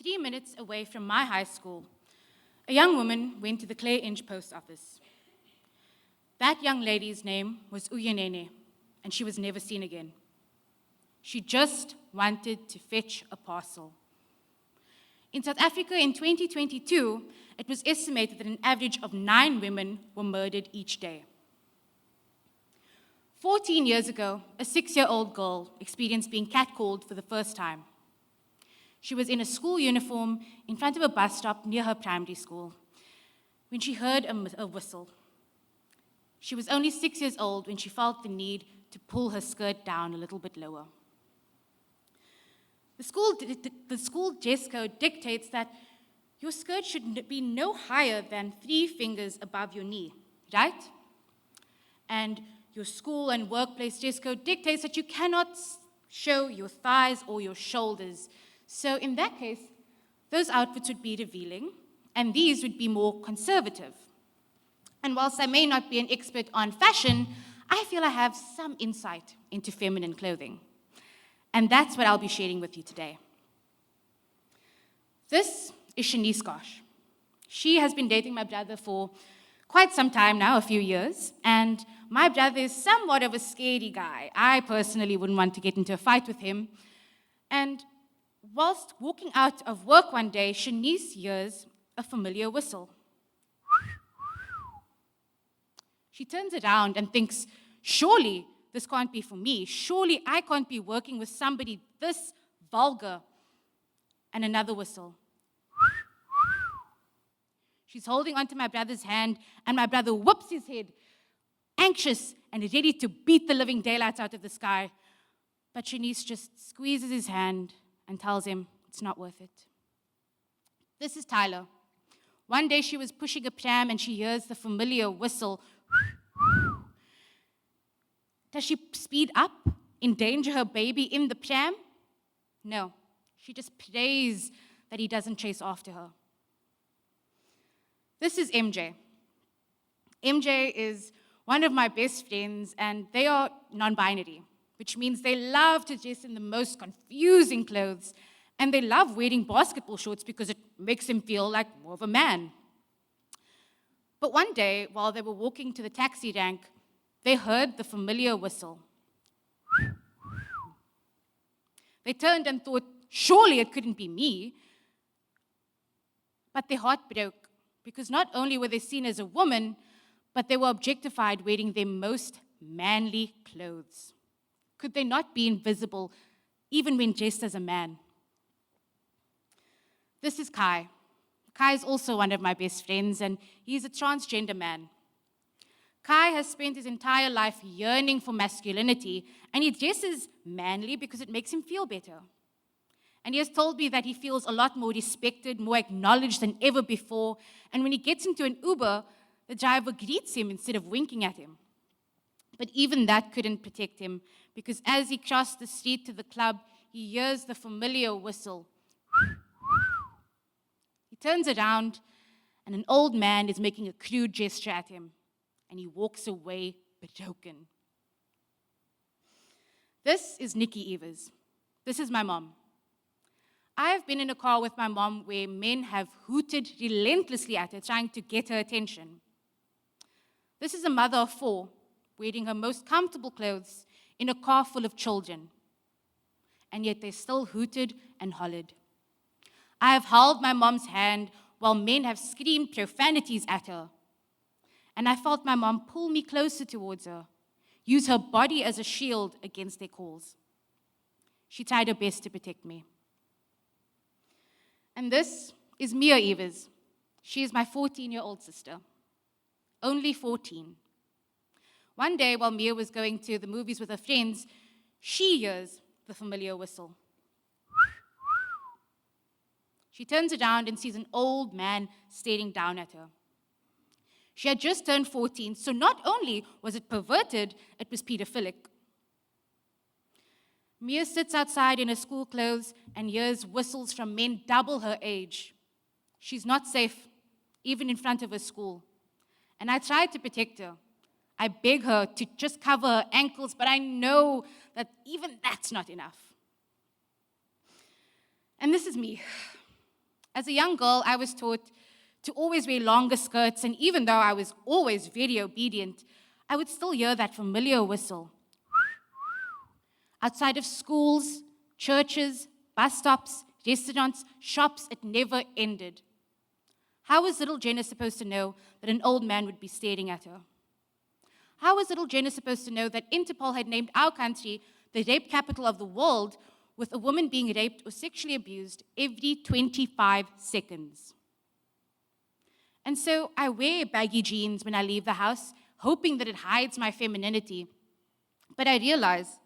3 minutes away from my high school, a young woman went to the Clay Inch post office. That young lady's name was Uyenene, and she was never seen again. She just wanted to fetch a parcel. In South Africa in 2022, it was estimated that an average of 9 women were murdered each day. 14 years ago, a 6-year-old girl experienced being catcalled for the first time. She was in a school uniform in front of a bus stop near her primary school when she heard a whistle. She was only 6 years old when she felt the need to pull her skirt down a little bit lower. The school dress code dictates that your skirt should be no higher than 3 fingers above your knee, right? And your school and workplace dress code dictates that you cannot show your thighs or your shoulders. So in that case, those outfits would be revealing, and these would be more conservative. And whilst I may not be an expert on fashion, I feel I have some insight into feminine clothing. And that's what I'll be sharing with you today. This is Shanice Gosh. She has been dating my brother for quite some time now, a few years, and my brother is somewhat of a scary guy. I personally wouldn't want to get into a fight with him. And whilst walking out of work one day, Shanice hears a familiar whistle. She turns around and thinks, surely this can't be for me. Surely I can't be working with somebody this vulgar. And another whistle. She's holding onto my brother's hand, and my brother whoops his head, anxious and ready to beat the living daylights out of the sky. But Shanice just squeezes his hand and tells him it's not worth it. This is Tyler. One day she was pushing a pram and she hears the familiar whistle. Does she speed up, endanger her baby in the pram? No, she just prays that he doesn't chase after her. This is MJ. MJ is one of my best friends, and they are non-binary, which means they love to dress in the most confusing clothes, and they love wearing basketball shorts because it makes them feel like more of a man. But one day, while they were walking to the taxi rank, they heard the familiar whistle. They turned and thought, surely it couldn't be me. But their heart broke, because not only were they seen as a woman, but they were objectified wearing their most manly clothes. Could they not be invisible, even when dressed as a man? This is Kai. Kai is also one of my best friends, and he's a transgender man. Kai has spent his entire life yearning for masculinity, and he dresses manly because it makes him feel better. And he has told me that he feels a lot more respected, more acknowledged than ever before, and when he gets into an Uber, the driver greets him instead of winking at him. But even that couldn't protect him, because as he crossed the street to the club, he hears the familiar whistle. He turns around, and an old man is making a crude gesture at him, and he walks away broken. This is Jenna-Lee Ewers. This is my mom. I've been in a car with my mom where men have hooted relentlessly at her, trying to get her attention. This is a mother of 4, wearing her most comfortable clothes in a car full of children. And yet they still hooted and hollered. I have held my mom's hand while men have screamed profanities at her. And I felt my mom pull me closer towards her, use her body as a shield against their calls. She tried her best to protect me. And this is Mia Ewers. She is my 14-year-old sister. Only 14. One day, while Mia was going to the movies with her friends, she hears the familiar whistle. She turns around and sees an old man staring down at her. She had just turned 14, so not only was it perverted, it was pedophilic. Mia sits outside in her school clothes and hears whistles from men double her age. She's not safe, even in front of her school. And I try to protect her. I beg her to just cover her ankles, but I know that even that's not enough. And this is me. As a young girl, I was taught to always wear longer skirts, and even though I was always very obedient, I would still hear that familiar whistle. Outside of schools, churches, bus stops, restaurants, shops, it never ended. How was little Jenna supposed to know that an old man would be staring at her? How was little Jenna supposed to know that Interpol had named our country the rape capital of the world, with a woman being raped or sexually abused every 25 seconds? And so I wear baggy jeans when I leave the house, hoping that it hides my femininity. But I realize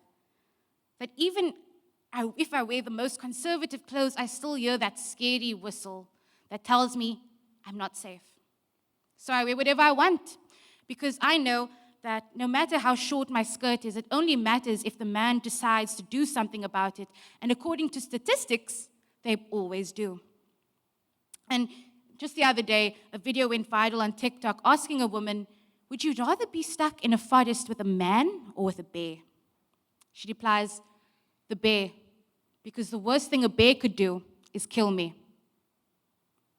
that even if I wear the most conservative clothes, I still hear that scary whistle that tells me I'm not safe. So I wear whatever I want, because I know that no matter how short my skirt is, it only matters if the man decides to do something about it. And according to statistics, they always do. And just the other day, a video went viral on TikTok asking a woman, would you rather be stuck in a forest with a man or with a bear? She replies, the bear, because the worst thing a bear could do is kill me.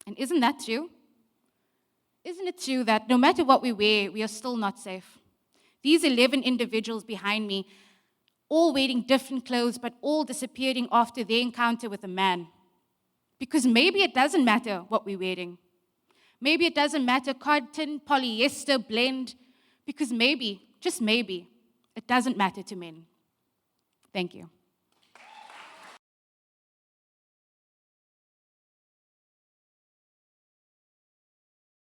And isn't that true? Isn't it true that no matter what we wear, we are still not safe? These 11 individuals behind me, all wearing different clothes, but all disappearing after their encounter with a man. Because maybe it doesn't matter what we're wearing. Maybe it doesn't matter cotton, polyester, blend, because maybe, just maybe, it doesn't matter to men. Thank you.